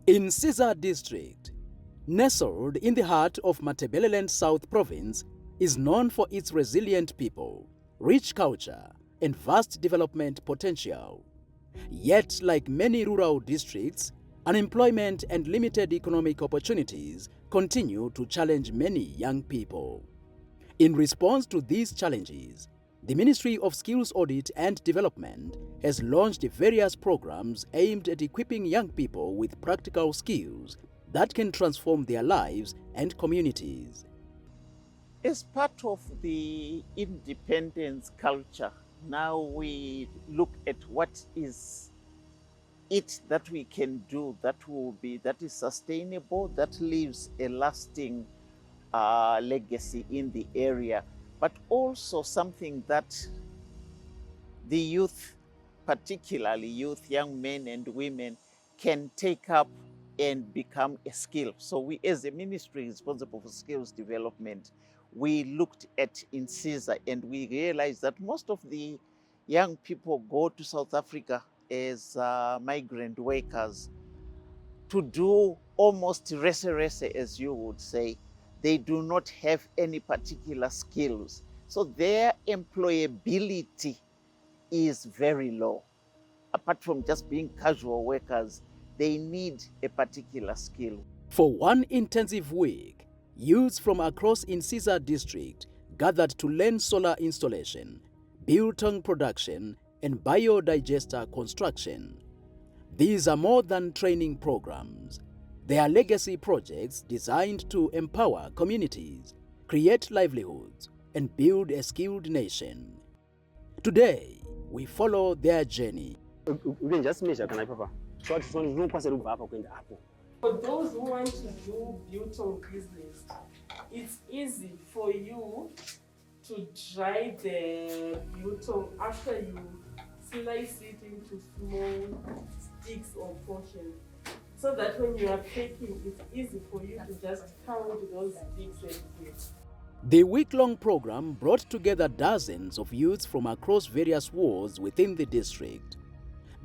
Insiza District, nestled in the heart of Matabeleland South Province, is known for its resilient people, rich culture, and vast development potential. Yet, like many rural districts, unemployment and limited economic opportunities continue to challenge many young people. In response to these challenges, the Ministry of Skills Audit and Development has launched various programs aimed at equipping young people with practical skills that can transform their lives and communities. As part of the independence culture, now we look at what is it that we can do that is sustainable, that leaves a lasting legacy in the area, but also something that the youth, particularly youth, young men and women, can take up and become a skill. So we, as a ministry responsible for skills development, we looked at Insiza and we realized that most of the young people go to South Africa as migrant workers to do almost rese, as you would say. They do not have any particular skills. So their employability is very low. Apart from just being casual workers, they need a particular skill. For one intensive week, youths from across Insiza District gathered to learn solar installation, biltong production, and biodigester construction. These are more than training programs. They are legacy projects designed to empower communities, create livelihoods, and build a skilled nation. Today, we follow their journey. We can just measure, can I, Papa? For those who want to do biltong business, it's easy for you to dry the biltong after you slice it into small sticks or portions, so that when you are packing, it's easy for you to just count those sticks and get. The week-long program brought together dozens of youths from across various wards within the district.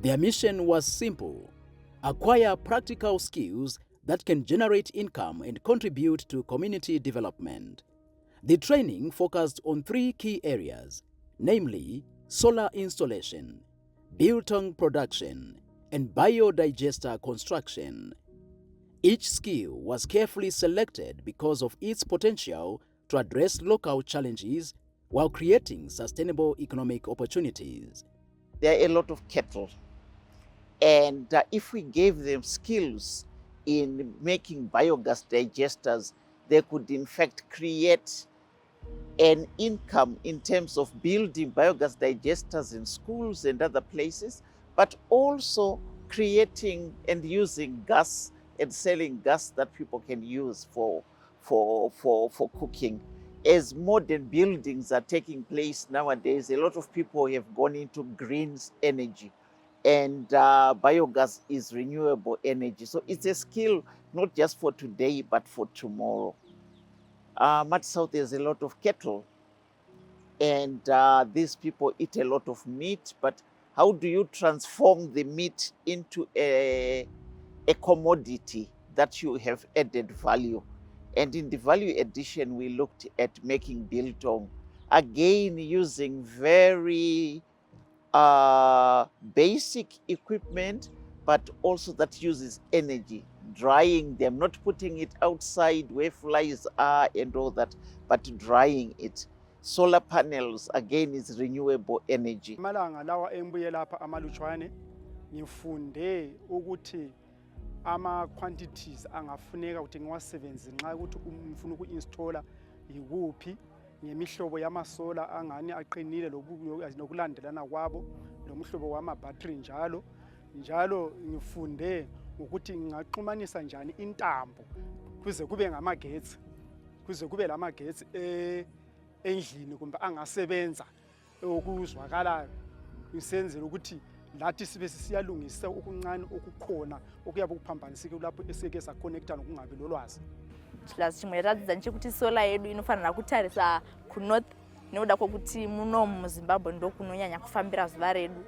Their mission was simple: acquire practical skills that can generate income and contribute to community development. The training focused on three key areas, namely solar installation, biltong production, and biodigester construction. Each skill was carefully selected because of its potential to address local challenges while creating sustainable economic opportunities. There are a lot of cattle, and if we gave them skills in making biogas digesters, they could in fact create an income in terms of building biogas digesters in schools and other places, but also creating and using gas and selling gas that people can use for cooking. As modern buildings are taking place nowadays, a lot of people have gone into green energy, and biogas is renewable energy. So it's a skill not just for today, but for tomorrow. Much South, there's a lot of cattle, and these people eat a lot of meat, but how do you transform the meat into a commodity that you have added value? And in the value addition, we looked at making biltong, again using very basic equipment, but also that uses energy, drying them, not putting it outside where flies are and all that, but drying it. Solar panels, again, is renewable energy. Malanga lawa embuye lapha amalutshwane ngifunde ukuthi ama quantities angafuneka ukuthi ngiwasebenze nxa ukuthi umfuna uku-installa yikuphi, ngemihlobo yamasola angani aqinile nokulandelana kwabo, nomhlobo wama-battery njalo ngifunde ukuthi ngingaxhumanisa njani intambo kuze kube ngamagetsi, kuze kube lamagetsi endlini kumbe angasebenza okuzwakala, isenzela ukuthi lathi sibe siyalungisa okuncane okukhona okuyabe kuphambaniseke lapho esike saconnecta nokungabi lolwazi. Chimweratidza nchekuti solar yedu inofanira kutarisa kunorth nekuda kwokuti muno muZimbabwe ndokunonyanya kufambira zuva redu.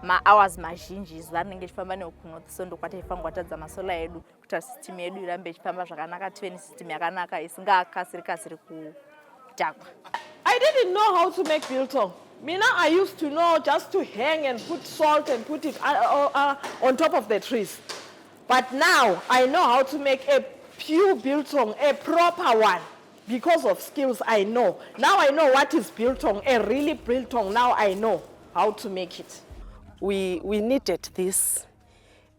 ma-hours mazhinji zuva rinenge ichifamba nekunoti so ndokwatifanirwa kuatadza masola edu kuti system yedu irambe ichifamba zvakanaka tive nesystem yakanaka isingakasiri kudhakwa. I didn't know how to make biltong. Mina, I used to know just to hang and put salt and put it on top of the trees. But now I know how to make a pure biltong, a proper one, because of skills I know. Now I know what is biltong, a really biltong. Now I know how to make it. We needed this.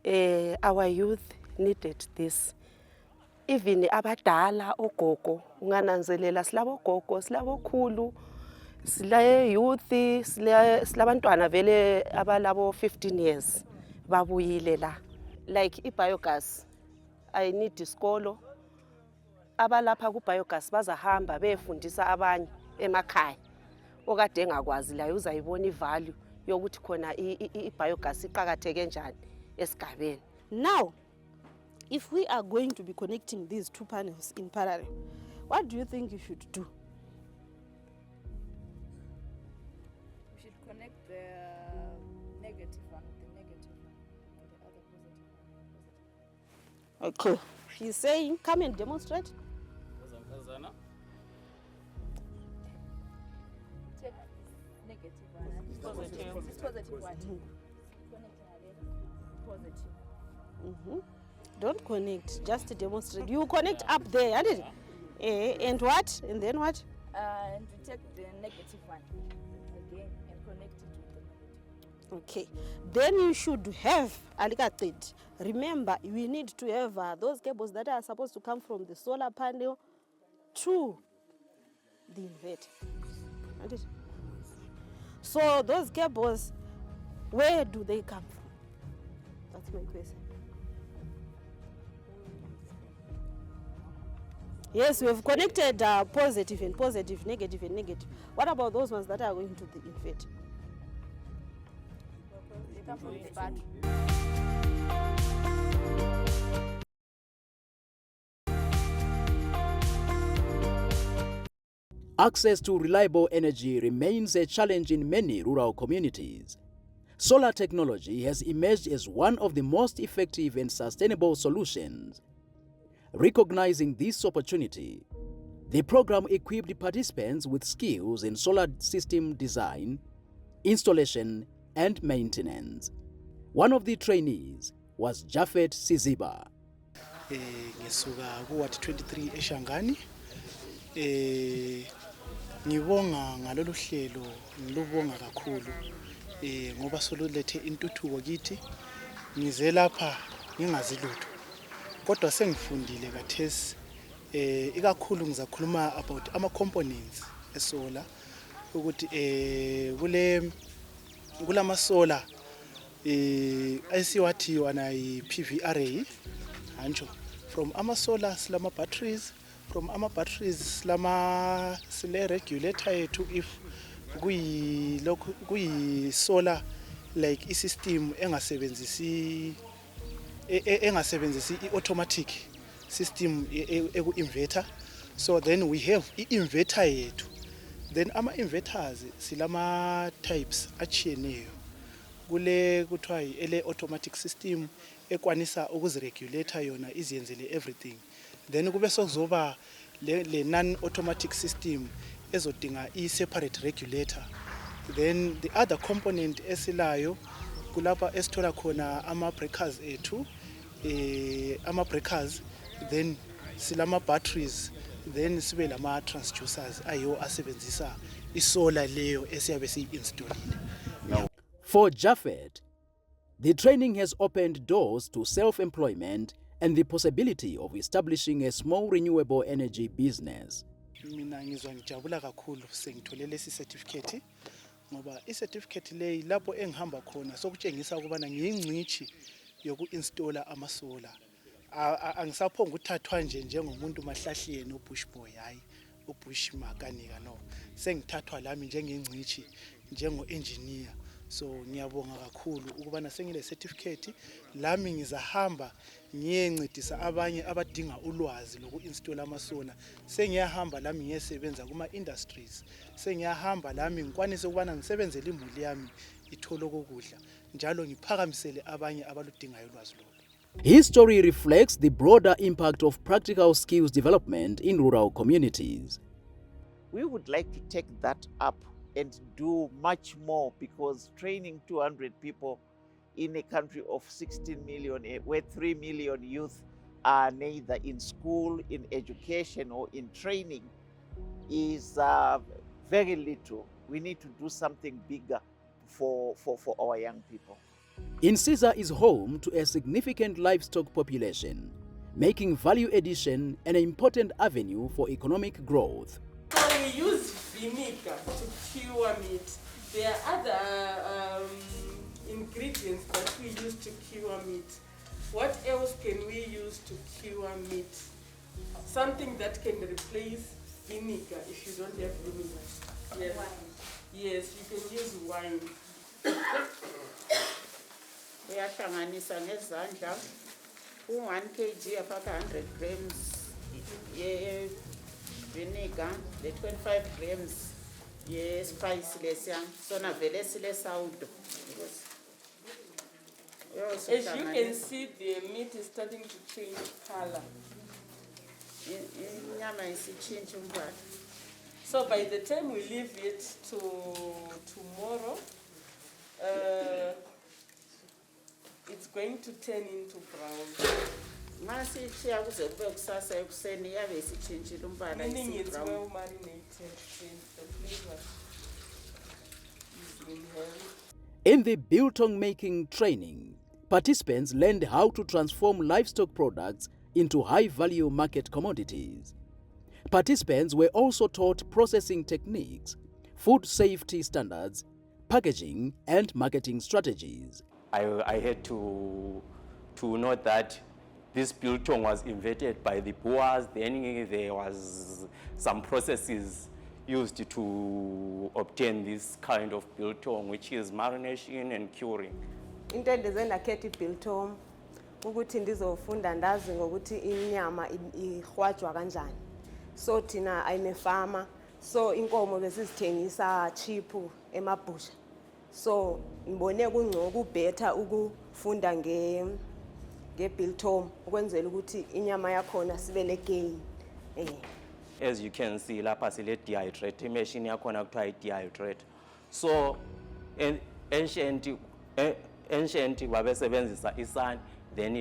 Our youth needed this. Even abadala ogogo ungananzelela silabo gogo silabo khulu sila youth silabantwana vele abalabo 15 years babuyile la like i-biogas. I need isikolo abalapha ku-biogas bazahamba befundisa abanye emakhaya okade engakwazi la uzayibona ivalue yokuthi khona i-biogas iqhakatheke njani esigabeni. Now, if we are going to be connecting these two panels in parallel, what do you think you should do? We should connect the negative one with the negative one, and the other positive. Okay. She's saying, come and demonstrate. Take this negative one and this positive one. Connect positive. Don't connect, just demonstrate. You connect up there, and what? And then what? And we take the negative one again and connect it with the negative. Okay. Then you should have allocated. Remember, we need to have those cables that are supposed to come from the solar panel to the inverter. And so those cables, where do they come from? That's my question. Yes, we have connected positive and positive, negative and negative. What about those ones that are going to the inverter? They come from the battery. Access to reliable energy remains a challenge in many rural communities. Solar technology has emerged as one of the most effective and sustainable solutions. Recognizing this opportunity, the program equipped participants with skills in solar system design, installation, and maintenance. One of the trainees was Japhet Siziba. Ngisuka kuward 23 eShangani. Ngibonga ngalolu hlelo, ngilubonga kakhulu ngoba solulethe intuthuko kithi. Ngize lapha ngingazi lutho. Kodwa sengifundile kathesi ikakhulu ngizakhuluma about ama components esolar ukuthi kulama solar ayisiwathi wana i-PV array anjo from ama solar silama batteries, from ama batteries sile regulator yethu if kuyi solar like i-system engasebenzisi i-automatic system eku-inverter. So then we have i-inverter yethu. Then ama-inverters silama types achiyeneyo. Kule kuthiwa ele automatic system ekwanisa ukuziregulator yona iziyenzele everything. Then kube sokuzoba le non-automatic system ezodinga i-separate regulator. Then the other component esilayo kulapha esithola khona ama-breakers ethu, ama-breakers, then silama batteries, then sibe lama transducers ayo asebenzisa isolar leyo esiyabe siyi-installile. For Japhet, the training has opened doors to self-employment and the possibility of establishing a small renewable energy business. Mina ngizwa ngijabula kakhulu sengitholele lesi certificate ngoba i-certificate leyi lapho engihamba khona sokutshengisa ukubana ngiyingcici yoku-installa amasola. Angisaphonga ukuthathwa nje njengomuntu mahlahliyeni ubush boy hayi ubush makanika no. Sengithathwa lami njengengcici njengo-engineer. So ngiyabonga kakhulu ukubana sengile certificate lami ngizahamba ngiyencedisa abanye abadinga ulwazi loku-installa amasola. Sengiyahamba lami ngiyesebenza kuma-industries. Sengiyahamba lami ngikwanise ukubana ngisebenzele imuli yami ithole ukudla. njalo ngiphakamisele abanye abaludingayo ulwazi lolu. His story reflects the broader impact of practical skills development in rural communities. We would like to take that up and do much more, because training 200 people in a country of 16 million, where 3 million youth are neither in school, in education, or in training, is very little. We need to do something bigger for our young people. Insiza is home to a significant livestock population, making value addition an important avenue for economic growth. So we use vinegar to cure meat. There are other ingredients that we use to cure meat. What else can we use to cure meat? Something that can replace vinegar if you don't have vinegar. Yes, yes, you can use wine. Uyahlanganisa ngezandla u1 kg afaka 100 grams ye vinegar, le 25 grams ye spice lesiya, sona vele sile sawudo. As you can see, the meat is starting to change color. Inyama isichinja umbala. So by the time we leave it to tomorrow, it's going to turn into brown. Masishiya kuze kube kusasa ekuseni yabe isichinjile umbala. Meaning it's well marinated, the flavor is inherent. In the biltong making training, participants learned how to transform livestock products into high-value market commodities. Participants were also taught processing techniques, food safety standards, packaging, and marketing strategies. I had to note that this biltong was invented by the Boers. Then there was some processes used to obtain this kind of biltong, which is marination and curing. Into endize ndakhetha ibiltong ukuthi ndizofunda ndazi ngokuthi inyama ihwajwa kanjani. So thina ayinefama, so inkomo besizithengisa cheap emabhusha. So ngibone kungcono better ukufunda ngebiltong ukwenzela ukuthi inyama yakhona sibe negain. As you can see, lapha sile dehydrate machine yakhona kuthiwa dehydrate. So ancient babesebenzisa isun, then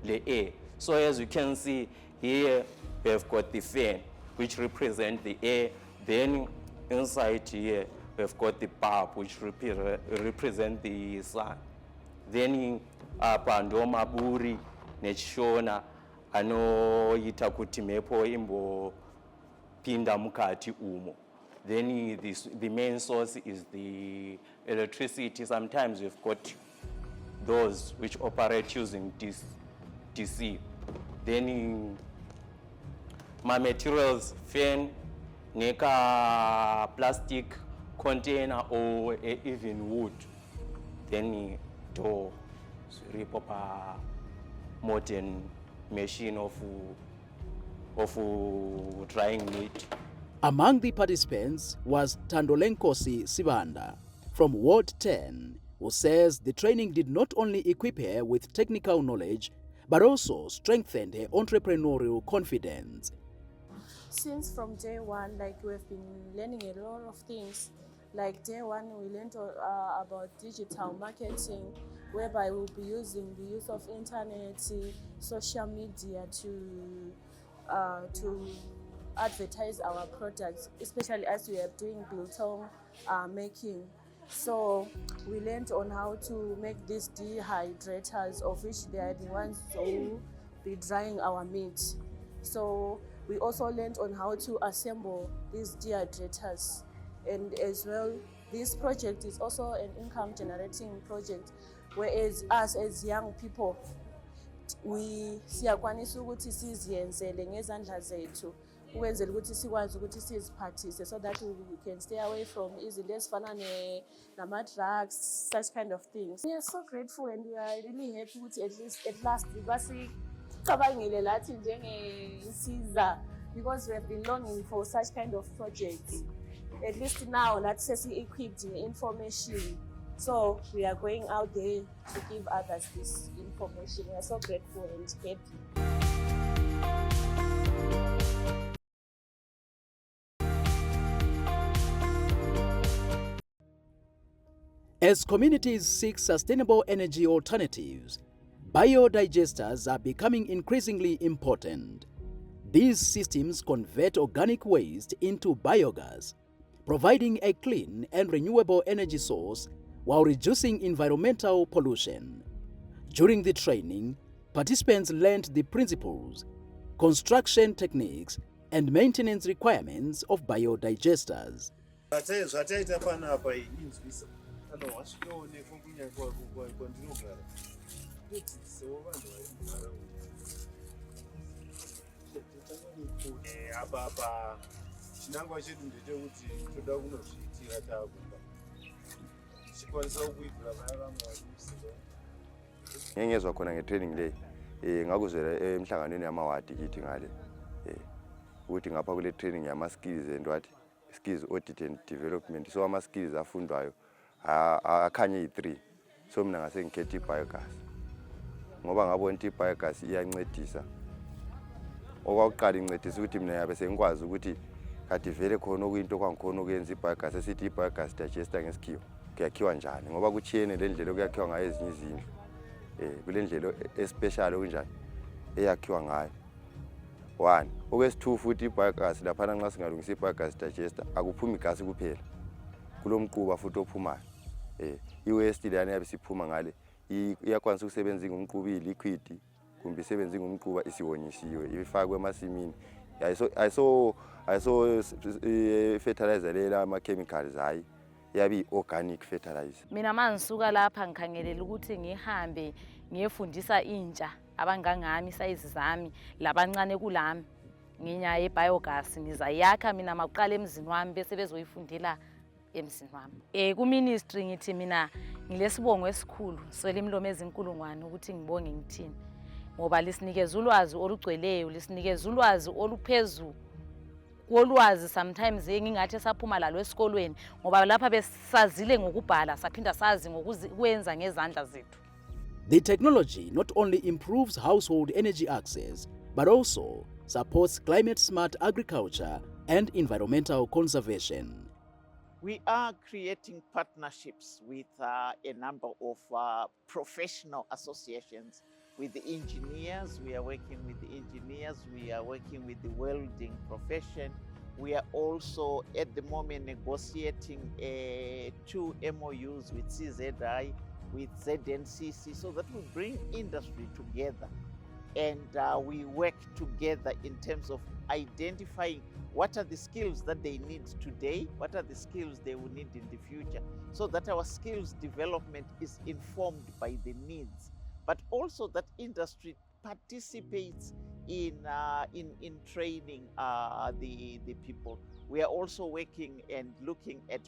le air. So as you can see here, we have got the fan, which represent the air. Then inside here, we've got the bulb, which represent the sun. Then ndo maburi nechishona anoita kuti mhepo imbopinda mukati umo. Then the main source is the electricity. Sometimes we've got those which operate using DC. Then my materials, fan, neka plastic container or even wood. Then door, proper modern machine of drying meat. Among the participants was Tandolenkosi Sibanda from Ward 10, who says the training did not only equip her with technical knowledge, but also strengthened her entrepreneurial confidence. Since from day one, we've been learning a lot of things. Like day one, we learned about digital marketing, whereby we'll be using the use of internet, social media to advertise our products, especially as we are doing biltong making. So we learned on how to make these dehydrators, of which they are the ones who be drying our meat. So we also learned on how to assemble these dehydrators. And as well, this project is also an income generating project, whereas us as young people, siyakwanisa ukuthi siziyenzele ngezandla zethu ukwenzela ukuthi sikwazi ukuthi siziphathise, so that we can stay away from izinto ezifana nama-drugs, such kind of things. We are so grateful and we are really happy ukuthi at last basicabangile lathi njenge-Insiza, because we have been longing for such kind of projects. At least now, let's say we equipped the information So we are going out there to give others this information. We are so grateful and happy. As communities seek sustainable energy alternatives, biodigesters are becoming increasingly important. These systems convert organic waste into biogas, providing a clean and renewable energy source while reducing environmental pollution. During the training, participants learned the principles, construction techniques, and maintenance requirements of biodigesters. Ngengezwa khona ngetraining le ngakuzwela emhlanganweni yamawadi kithi ngale ukuthi ngapha kule training yama skills and what skills audit and development, so ama skills afundwayo akhanye yi3. So mina ngase ngikhethe biogas ngoba ngabona ukuthi biogas iyancedisa. Okwakuqala incedisa ukuthi mina yabe sengikwazi ukuthi kade vele khona okuyinto kwangikhona ukuyenza ibiogas esithi ibiogas digester ngesikhiwo kuyakhiwa njani ngoba kuchiyene le ndlela okuyakhiwa ngayo ezinye izindlu. Kule ndlela especial okunjani eyakhiwa ngayo. 1 okwesi2 futhi ibiogas lapha nxa singalungisa ibiogas digester akuphumi gas kuphela kulomquba futhi ophumayo. I-waste lana yabe siphuma ngale iyakwanisa ukusebenza ngomquba liquid kumbe isebenza ngomquba isiwonyisiwe ifakwe emasimini. Ayiso fertilizer lela ama chemicals hayi yabi organic fertilizer. Mina manisuka lapha ngikhangelela ukuthi ngihambe ngiyefundisa intsha abangangami size zami labancane kulami nginya ye-biogas ngizayakha mina makuqala emzini wami bese bezoyifundela emzini wami. Ku ministry ngithi mina ngilesibongo esikhulu swele imlomo ezinkulungwane ukuthi ngibonge ngithini ngoba lisinikeza ulwazi olugcweleyo, lisinikeza ulwazi oluphezulu kolwazi sometimes engingathi saphuma lalo esikolweni ngoba lapha besazile ngokubhala saphinda sazi ngokwenza ngezandla zethu. The technology not only improves household energy access but also supports climate-smart agriculture and environmental conservation. We are creating partnerships with a number of professional associations. With the engineers, we are working with the engineers, we are working with the welding profession. We are also at the moment negotiating 2 MOUs with CZI, with ZNCC, so that we bring industry together and we work together in terms of identifying what are the skills that they need today, what are the skills they will need in the future, so that our skills development is informed by the needs, but also that industry participates in training the people. We are also working and looking at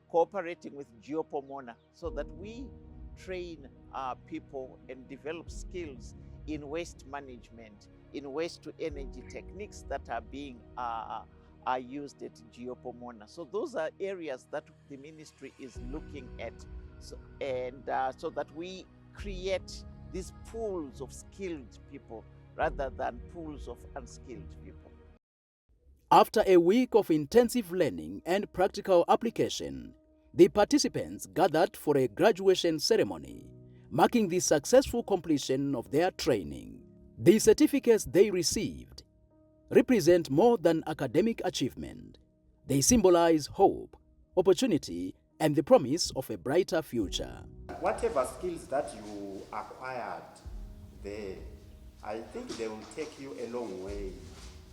cooperating with Geopomona so that we train people and develop skills in waste management, in waste to energy techniques that are being are used at Geopomona. So those are areas that the ministry is looking at, so that we create these pools of skilled people rather than pools of unskilled people. After a week of intensive learning and practical application, the participants gathered for a graduation ceremony, marking the successful completion of their training. The certificates they received represent more than academic achievement. They symbolize hope, opportunity, and the promise of a brighter future. Whatever skills that you acquired there, I think they will take you a long way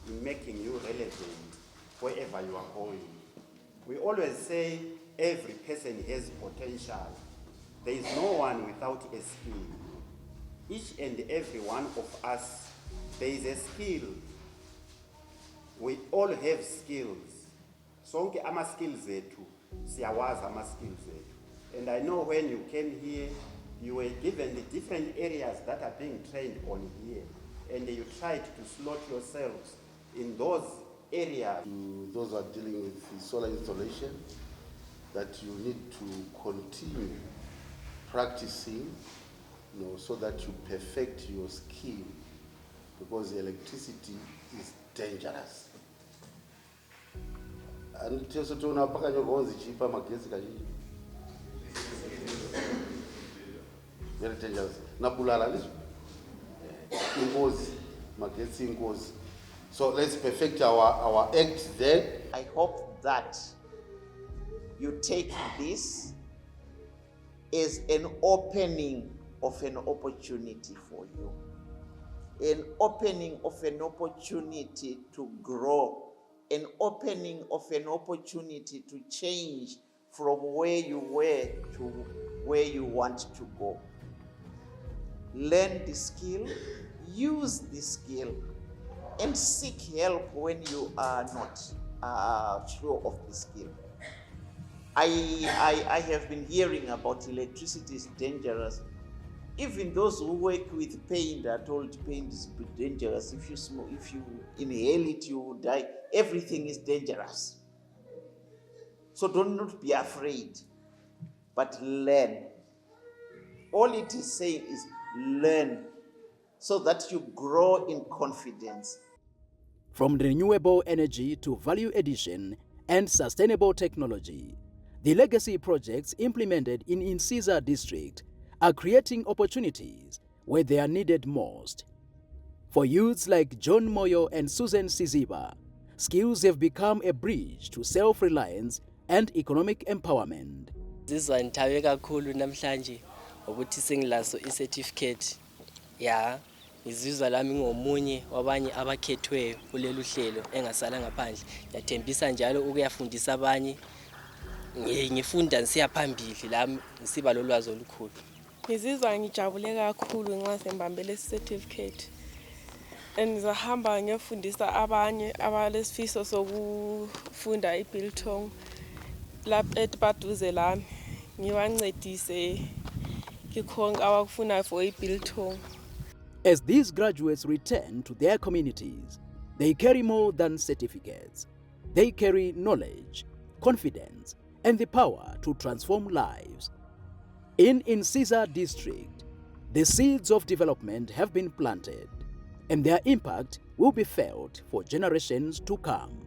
in making you relevant wherever you are going. We always say every person has potential. There is no one without a skill. Each and every one of us, there is a skill. We all have skills. Sonke ama skills zethu, siyawazi ama skills zethu. And I know when you came here, you were given the different areas that are being trained on here. And you tried to slot yourselves in those areas. Those who are dealing with the solar installation, that you need to continue practicing, so that you perfect your skill, because electricity is dangerous. And also to know paka nyogonzi chipa magesi kazhinji. Very dangerous. Nabulala lizo. Ingozi, magesi ingozi. So let's perfect our act there. I hope that you take this as an opening of an opportunity for you. An opening of an opportunity to grow. An opening of an opportunity to change from where you were to where you want to go. Learn the skill, use the skill, and seek help when you are not sure of the skill. I have been hearing about electricity is dangerous. Even those who work with paint are told paint is dangerous. If you smoke, if you inhale it, you will die. Everything is dangerous. So do not be afraid, but learn. All it is saying is learn, so that you grow in confidence. From renewable energy to value addition and sustainable technology, the legacy projects implemented in Insiza District are creating opportunities where they are needed most. For youths like John Moyo and Susan Siziba, skills have become a bridge to self-reliance and economic empowerment. Zizwa ngithabe kakhulu namhlanje ukuthi sengilaso i-certificate. Ya, ngizizwa lami ngomunye wabanye abakhethwe kulolu hlelo engasala ngaphandle. Ngiyathembisa njalo ukuyafundisa abanye. Ngifunda ngisiya phambili lami ngisiba lolwazi olukhulu. Ngizizwa ngijabule kakhulu nxa sembambele lesi certificate. Ngizahamba ngiyofundisa abanye abalesifiso sokufunda ibiltong lapha ebaduze lami. Ngibancedise kikhonke abakufuna for ibiltong. As these graduates return to their communities, they carry more than certificates. They carry knowledge, confidence, and the power to transform lives. In Insiza District, the seeds of development have been planted, and their impact will be felt for generations to come.